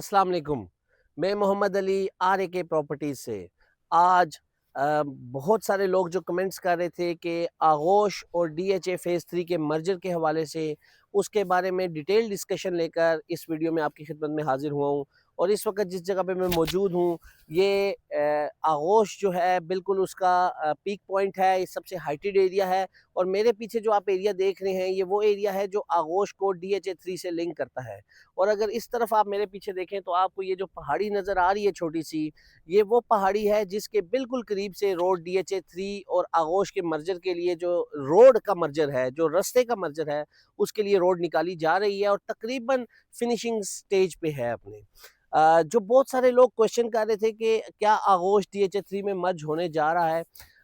अस्सलाम वालेकुम। मैं मोहम्मद अली RAK प्रॉपर्टीज से। आज बहुत सारे लोग जो कमेंट्स कर रहे थे कि आगोश और DHA फेज़ 3 के मर्जर के हवाले से उसके बारे में डिटेल डिस्कशन लेकर इस वीडियो में आपकी खिदमत में हाजिर हुआ हूँ। और इस वक्त जिस जगह पे मैं मौजूद हूँ, ये आगोश जो है बिल्कुल उसका पीक पॉइंट है, ये सबसे हाइटेड एरिया है। और मेरे पीछे जो आप एरिया देख रहे हैं, ये वो एरिया है जो आगोश को DHA 3 से लिंक करता है। और अगर इस तरफ आप मेरे पीछे देखें तो आपको ये जो पहाड़ी नज़र आ रही है छोटी सी, ये वो पहाड़ी है जिसके बिल्कुल करीब से रोड DHA 3 और आगोश के मर्जर के लिए जो रोड का मर्जर है, जो रास्ते का मर्जर है, उसके लिए रोड निकाली जा रही है और तकरीबन फिनिशिंग स्टेज पे है अपने। जो बहुत सारे लोग क्वेश्चन कर रहे थे कि क्या आगोश DHA 3 में मर्ज होने जा रहा है।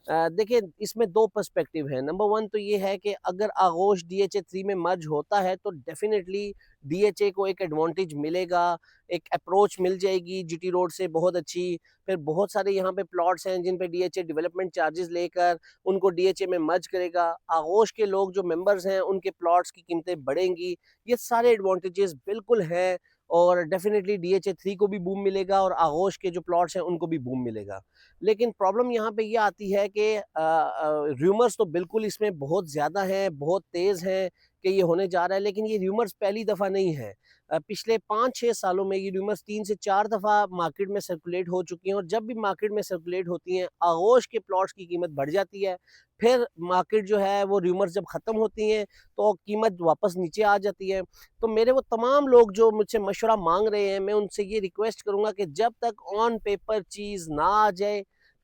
देखिए, इसमें दो पर्सपेक्टिव हैं। नंबर वन तो ये है कि अगर आगोश DHA 3 में मर्ज होता है तो डेफिनेटली DHA को एक एडवांटेज मिलेगा, एक अप्रोच मिल जाएगी GT रोड से बहुत अच्छी। फिर बहुत सारे यहाँ पे प्लॉट्स हैं जिन पे DHA डेवलपमेंट चार्जेस लेकर उनको DHA में मर्ज करेगा। आगोश के लोग जो मेंबर्स हैं उनके प्लॉट्स की कीमतें बढ़ेंगी। ये सारे एडवांटेजेस बिल्कुल हैं और डेफिनेटली DHA 3 को भी बूम मिलेगा और आगोश के जो प्लॉट्स हैं उनको भी बूम मिलेगा। लेकिन प्रॉब्लम यहाँ पे ये आती है कि र्यूमर्स तो बिल्कुल इसमें बहुत ज़्यादा हैं, बहुत तेज़ हैं कि ये होने जा रहा है, लेकिन ये र्यूमर्स पहली दफ़ा नहीं है। पिछले 5-6 सालों में ये र्यूमर्स 3 से 4 दफ़ा मार्केट में सर्कुलेट हो चुकी हैं और जब भी मार्केट में सर्कुलेट होती हैं, आगोश के प्लॉट्स की कीमत बढ़ जाती है। फिर मार्केट जो है वो र्यूमर्स जब ख़त्म होती हैं, तो कीमत वापस नीचे आ जाती है। तो मेरे वो तमाम लोग जो मुझसे मशवरा माँग रहे हैं, मैं उनसे ये रिक्वेस्ट करूँगा कि जब तक ऑन पेपर चीज़ ना आ जाए,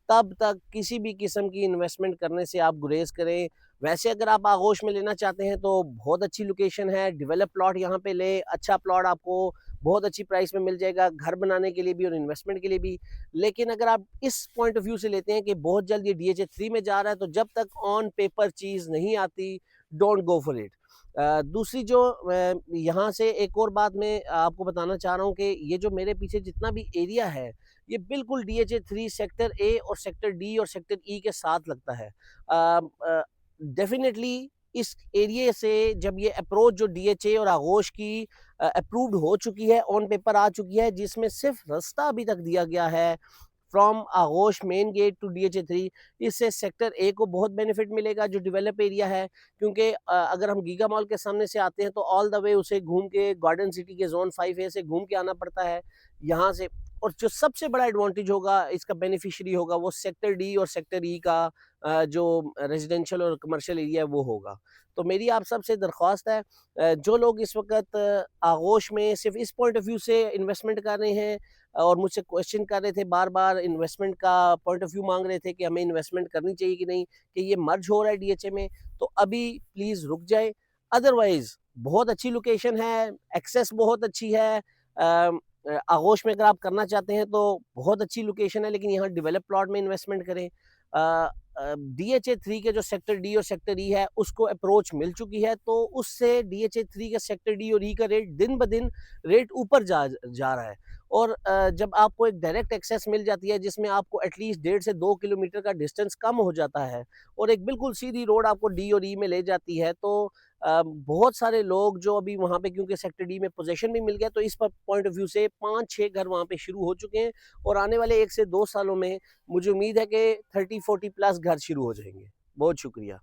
तब तक किसी भी किस्म की इन्वेस्टमेंट करने से आप गुरेज़ करें। वैसे अगर आप आगोश में लेना चाहते हैं तो बहुत अच्छी लोकेशन है, डेवलप प्लॉट यहाँ पे लें, अच्छा प्लॉट आपको बहुत अच्छी प्राइस में मिल जाएगा, घर बनाने के लिए भी और इन्वेस्टमेंट के लिए भी। लेकिन अगर आप इस पॉइंट ऑफ व्यू से लेते हैं कि बहुत जल्द ये DHA 3 में जा रहा है, तो जब तक ऑन पेपर चीज़ नहीं आती, डोंट गो फॉर इट। दूसरी जो यहाँ से एक और बात मैं आपको बताना चाह रहा हूँ कि ये जो मेरे पीछे जितना भी एरिया है, ये बिल्कुल DHA 3 सेक्टर A और सेक्टर D और सेक्टर E के साथ लगता है। डेफिनेटली इस एरिया से जब ये अप्रोच जो DHA और आगोश की अप्रूव्ड हो चुकी है, ऑन पेपर आ चुकी है, जिसमें सिर्फ रास्ता अभी तक दिया गया है फ्रॉम आगोश मेन गेट टू DHA 3, इससे सेक्टर A को बहुत बेनिफिट मिलेगा जो डेवलप एरिया है। क्योंकि अगर हम गीगा मॉल के सामने से आते हैं तो ऑल द वे उसे घूम के गार्डन सिटी के जोन 5A से घूम के आना पड़ता है यहाँ से। और जो सबसे बड़ा एडवांटेज होगा, इसका बेनिफिशियरी होगा, वो सेक्टर D और सेक्टर E का जो रेजिडेंशियल और कमर्शियल एरिया है वो होगा। तो मेरी आप सबसे दरख्वास्त है, जो लोग इस वक्त आगोश में सिर्फ इस पॉइंट ऑफ व्यू से इन्वेस्टमेंट कर रहे हैं और मुझसे क्वेश्चन कर रहे थे, बार बार इन्वेस्टमेंट का पॉइंट ऑफ व्यू मांग रहे थे कि हमें इन्वेस्टमेंट करनी चाहिए कि नहीं, कि ये मर्ज हो रहा है DHA में, तो अभी प्लीज़ रुक जाए। अदरवाइज बहुत अच्छी लोकेशन है, एक्सेस बहुत अच्छी है। आगोश में अगर आप करना चाहते हैं तो बहुत अच्छी लोकेशन है, लेकिन यहाँ डेवलप प्लॉट में इन्वेस्टमेंट करें। DHA 3 के जो सेक्टर D और सेक्टर E है उसको अप्रोच मिल चुकी है, तो उससे DHA 3 का सेक्टर D और E का रेट दिन ब दिन रेट ऊपर जा रहा है। और जब आपको एक डायरेक्ट एक्सेस मिल जाती है जिसमें आपको एटलीस्ट 1.5 से 2 किलोमीटर का डिस्टेंस कम हो जाता है और एक बिल्कुल सीधी रोड आपको D और E में ले जाती है, तो बहुत सारे लोग जो अभी वहाँ पे, क्योंकि सेक्टर D में पोजीशन भी मिल गया, तो इस पर पॉइंट ऑफ व्यू से 5-6 घर वहाँ पे शुरू हो चुके हैं और आने वाले 1 से 2 सालों में मुझे उम्मीद है कि 30-40 प्लस घर शुरू हो जाएंगे। बहुत शुक्रिया।